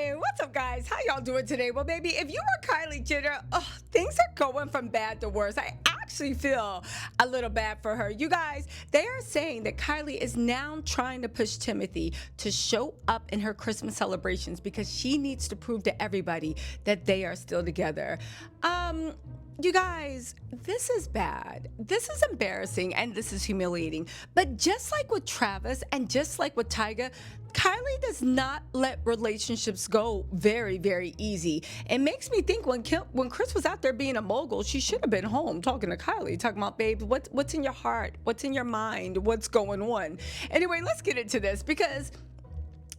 Hey, what's up, guys? How y'all doing today? Well, baby, if you were Kylie Jenner, things are going from bad to worse. I actually feel a little bad for her. You guys, they are saying that Kylie is now trying to push Timothee to show up in her Christmas celebrations because she needs to prove to everybody that they are still together. You guys, this is bad. This is embarrassing and this is humiliating. But just like with Travis and just like with Tyga, Kylie does not let relationships go very, very easy. It makes me think when Kris was out there being a mogul, she should have been home talking to Kylie, talking about, babe, what's in your heart? What's in your mind? What's going on? Anyway, let's get into this because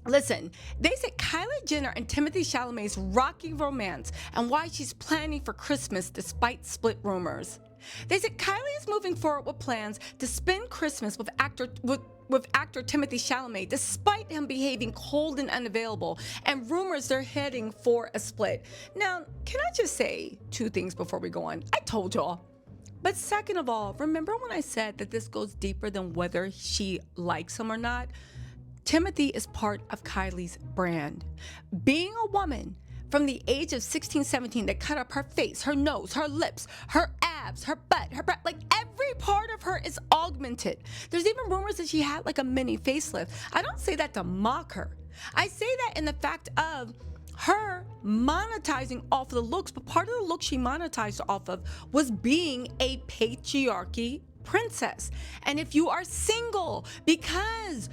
listen, they said Kylie Jenner and Timothée Chalamet's rocky romance and why she's planning for Christmas despite split rumors. They said Kylie is moving forward with plans to spend Christmas with actor Timothée Chalamet despite him behaving cold and unavailable, and rumors they're heading for a split. Now, can I just say two things before we go on? I told y'all. But second of all, remember when I said that this goes deeper than whether she likes him or not? Timothée is part of Kylie's brand. Being a woman from the age of 16, 17 that cut up her face, her nose, her lips, her abs, her butt, her breast, like every part of her is augmented. There's even rumors that she had like a mini facelift. I don't say that to mock her. I say that in the fact of her monetizing off of the looks, but part of the look she monetized off of was being a patriarchy princess. And if you are single because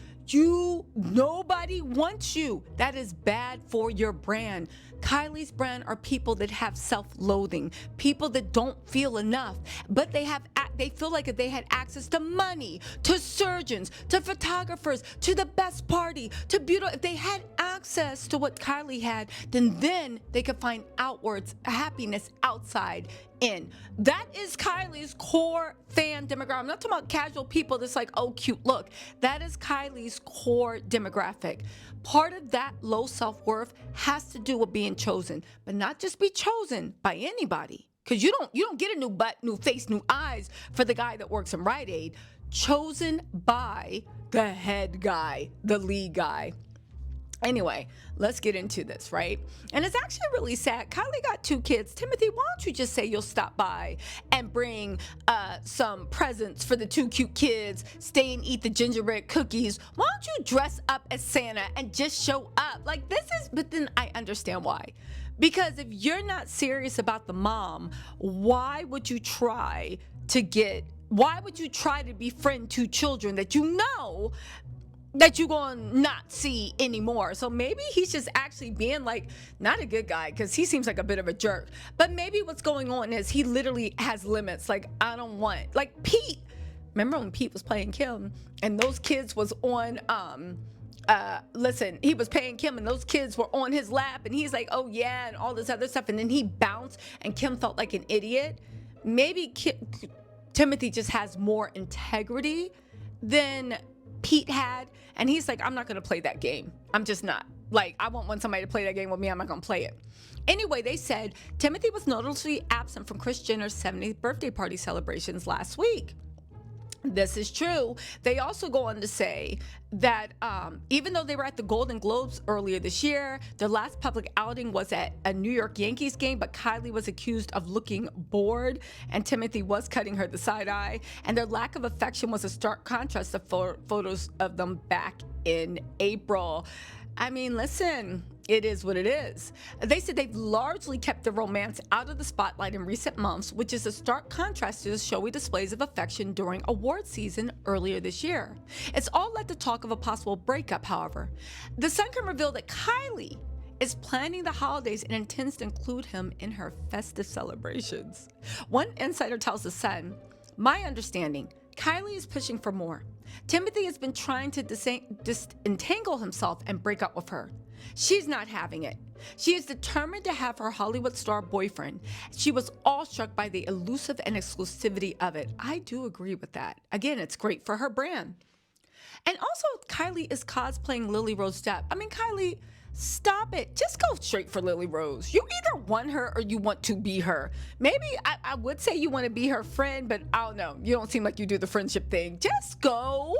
nobody wants you, that is bad for your brand. Kylie's brand are people that have self-loathing, people that don't feel enough, but they feel like if they had access to money, to surgeons, to photographers, to the best party, to beauty, if they had access to what Kylie had, then they could find outwards happiness outside in. That is Kylie's core fan demographic. I'm not talking about casual people that's like, oh, cute look. That is Kylie's core demographic. Part of that low self-worth has to do with being chosen, but not just be chosen by anybody. Because you don't get a new butt, new face, new eyes for the guy that works in Rite Aid. Chosen by the head guy, the lead guy. Anyway, let's get into this, right? And it's actually really sad. Kylie got 2 kids. Timothée, why don't you just say you'll stop by and bring some presents for the 2 cute kids, stay and eat the gingerbread cookies? Why don't you dress up as Santa and just show up? Like but then I understand why. Because if you're not serious about the mom, why would you try to befriend 2 children that you know that you're going to not see anymore? So maybe he's just actually being like, not a good guy, because he seems like a bit of a jerk. But maybe what's going on is he literally has limits. Like, I don't want, like Pete. Remember when Pete was playing Kim and those kids was on, he was paying Kim and those kids were on his lap and he's like, oh yeah, and all this other stuff. And then he bounced and Kim felt like an idiot. Maybe Timothée just has more integrity than Pete had. And he's like, I'm not going to play that game. I'm just not. Like, I won't want somebody to play that game with me. I'm not going to play it. Anyway, they said Timothée was noticeably absent from Kris Jenner's 70th birthday party celebrations last week. This is true. They also go on to say that even though they were at the Golden Globes earlier this year, their last public outing was at a New York Yankees game, but Kylie was accused of looking bored and Timothée was cutting her the side eye, and their lack of affection was a stark contrast to photos of them back in April. I mean, listen, it is what it is. They said they've largely kept the romance out of the spotlight in recent months, which is a stark contrast to the showy displays of affection during award season earlier this year. It's all led to talk of a possible breakup, however. The Sun can reveal that Kylie is planning the holidays and intends to include him in her festive celebrations. One insider tells The Sun, my understanding, Kylie is pushing for more. Timothée has been trying to disentangle himself and break up with her. She's not having it. She is determined to have her Hollywood star boyfriend. She was awestruck by the elusive and exclusivity of it. I do agree with that. Again, it's great for her brand. And also, Kylie is cosplaying Lily Rose Depp. I mean, Kylie, stop it. Just go straight for Lily Rose. You either want her or you want to be her. Maybe I would say you want to be her friend, but I don't know. You don't seem like you do the friendship thing. Just go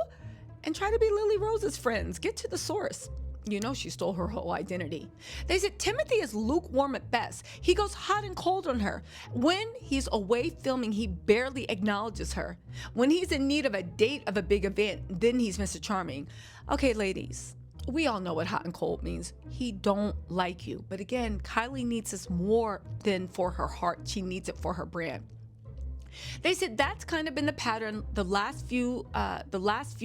and try to be Lily Rose's friends. Get to the source. You know she stole her whole identity. They said Timothee is lukewarm at best. He goes hot and cold on her. When he's away filming, he barely acknowledges her. When he's in need of a date of a big event, then he's Mr. Charming. Okay, ladies, we all know what hot and cold means. He don't like you. But again, Kylie needs this more than for her heart. She needs it for her brand. They said that's kind of been the pattern the last few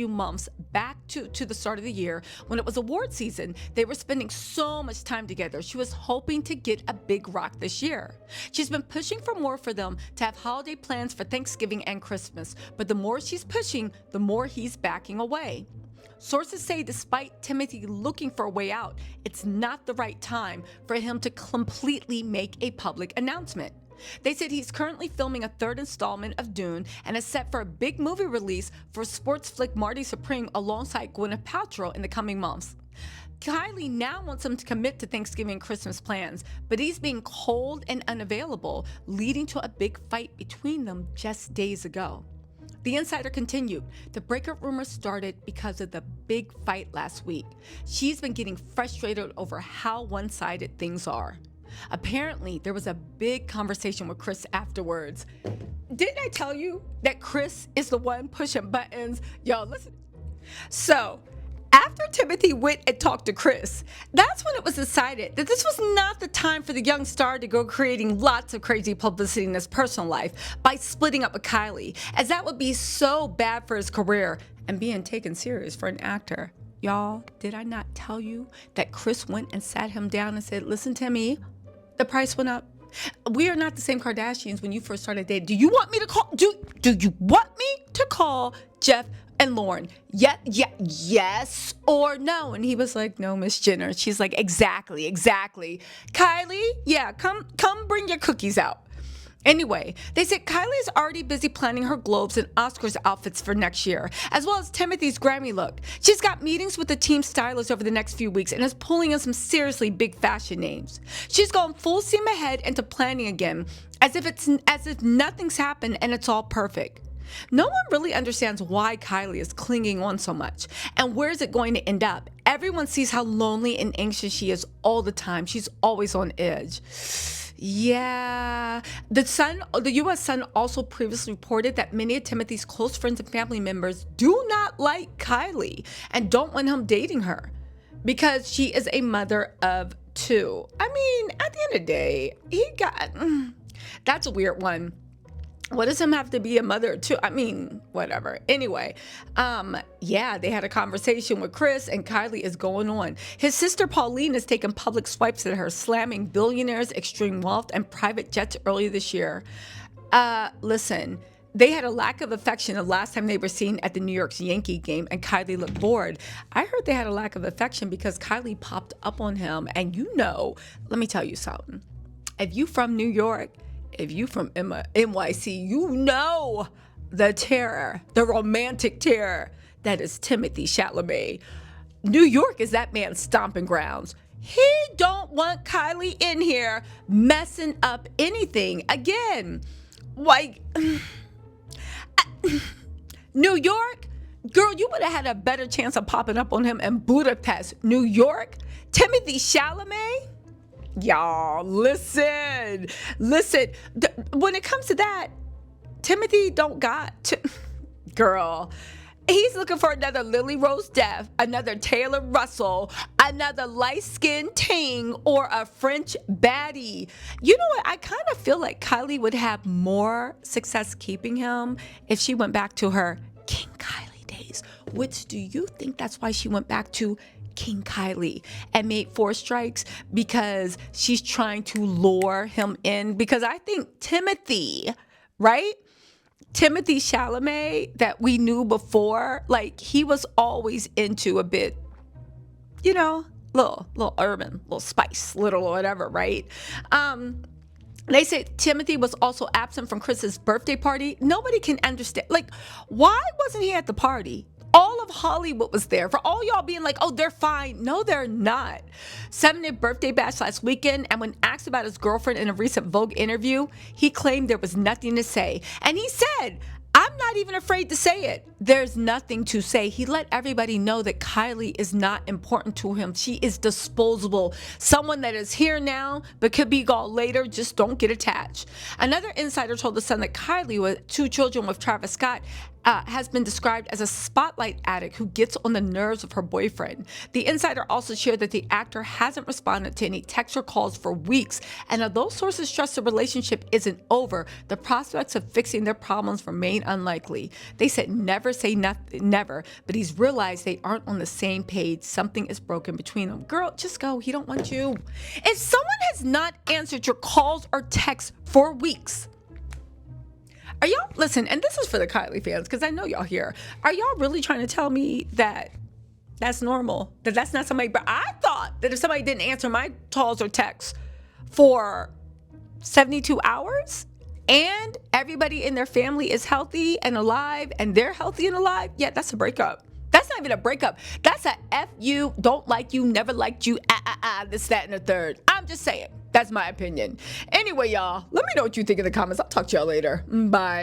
months back to the start of the year when it was award season. They were spending so much time together. She was hoping to get a big rock this year. She's been pushing for more for them to have holiday plans for Thanksgiving and Christmas. But the more she's pushing, the more he's backing away. Sources say despite Timothee looking for a way out, it's not the right time for him to completely make a public announcement. They said he's currently filming a third installment of Dune and is set for a big movie release for sports flick Marty Supreme alongside Gwyneth Paltrow in the coming months. Kylie now wants him to commit to Thanksgiving and Christmas plans, but he's being cold and unavailable, leading to a big fight between them just days ago. The insider continued, the breakup rumors started because of the big fight last week. She's been getting frustrated over how one-sided things are. Apparently, there was a big conversation with Kris afterwards. Didn't I tell you that Kris is the one pushing buttons? Y'all, listen. So, after Timothee went and talked to Kris, that's when it was decided that this was not the time for the young star to go creating lots of crazy publicity in his personal life by splitting up with Kylie, as that would be so bad for his career and being taken serious for an actor. Y'all, did I not tell you that Kris went and sat him down and said, listen, Timmy, the price went up. We are not the same Kardashians when you first started dating. Do you want me to call? Do you want me to call Jeff and Lauren? Yes or no? And he was like, no, Miss Jenner. She's like, exactly. Kylie, yeah, come bring your cookies out. Anyway, they said Kylie is already busy planning her Globes and Oscars outfits for next year, as well as Timothee's Grammy look. She's got meetings with the team stylist over the next few weeks and is pulling in some seriously big fashion names. She's gone full steam ahead into planning again, as if nothing's happened and it's all perfect. No one really understands why Kylie is clinging on so much and where is it going to end up. Everyone sees how lonely and anxious she is all the time. She's always on edge. Yeah. The U.S. Sun also previously reported that many of Timothee's close friends and family members do not like Kylie and don't want him dating her because she is a mother of two. I mean, at the end of the day, that's a weird one. What does him have to be a mother too? I mean, whatever. Anyway, yeah, they had a conversation with Kris and Kylie is going on. His sister Pauline has taken public swipes at her, slamming billionaires, extreme wealth, and private jets earlier this year. Listen, they had a lack of affection the last time they were seen at the New York's Yankee game and Kylie looked bored. I heard they had a lack of affection because Kylie popped up on him. And let me tell you something. If you from New York, if you from NYC, you know the terror, the romantic terror that is Timothée Chalamet. New York is that man's stomping grounds. He don't want Kylie in here messing up anything. Again, like, New York, girl, you would have had a better chance of popping up on him in Budapest. New York, Timothée Chalamet. Y'all, listen. When it comes to that, Timothee don't got girl. He's looking for another Lily Rose Depp, another Taylor Russell, another light-skinned ting, or a French baddie. You know what? I kind of feel like Kylie would have more success keeping him if she went back to her King Kylie days. Which do you think that's why she went back to King Kylie and made 4 strikes? Because she's trying to lure him in. Because I think Timothee, right? Timothée Chalamet that we knew before, like he was always into a bit, little urban, little spice, little whatever, right? They say Timothee was also absent from Kris's birthday party. Nobody can understand. Like, why wasn't he at the party? All of Hollywood was there. For all y'all being like, oh, they're fine. No, they're not. 70th birthday bash last weekend, and when asked about his girlfriend in a recent Vogue interview, he claimed there was nothing to say. And he said, I'm not even afraid to say it. There's nothing to say. He let everybody know that Kylie is not important to him. She is disposable. Someone that is here now, but could be gone later. Just don't get attached. Another insider told The Sun that Kylie, with 2 children with Travis Scott, has been described as a spotlight addict who gets on the nerves of her boyfriend. The insider also shared that the actor hasn't responded to any text or calls for weeks, and although sources trust the relationship isn't over, the prospects of fixing their problems remain unlikely. They said never say never, but he's realized they aren't on the same page. Something is broken between them. Girl, just go. He don't want you. If someone has not answered your calls or texts for weeks, are y'all, listen, and this is for the Kylie fans, because I know y'all here. Are y'all really trying to tell me that that's normal? That that's not somebody, but I thought that if somebody didn't answer my calls or texts for 72 hours and everybody in their family is healthy and alive and they're healthy and alive, yeah, that's a breakup. That's not even a breakup. That's a F you, don't like you, never liked you, this, that, and the third. I'm just saying. That's my opinion. Anyway, y'all, let me know what you think in the comments. I'll talk to y'all later. Bye.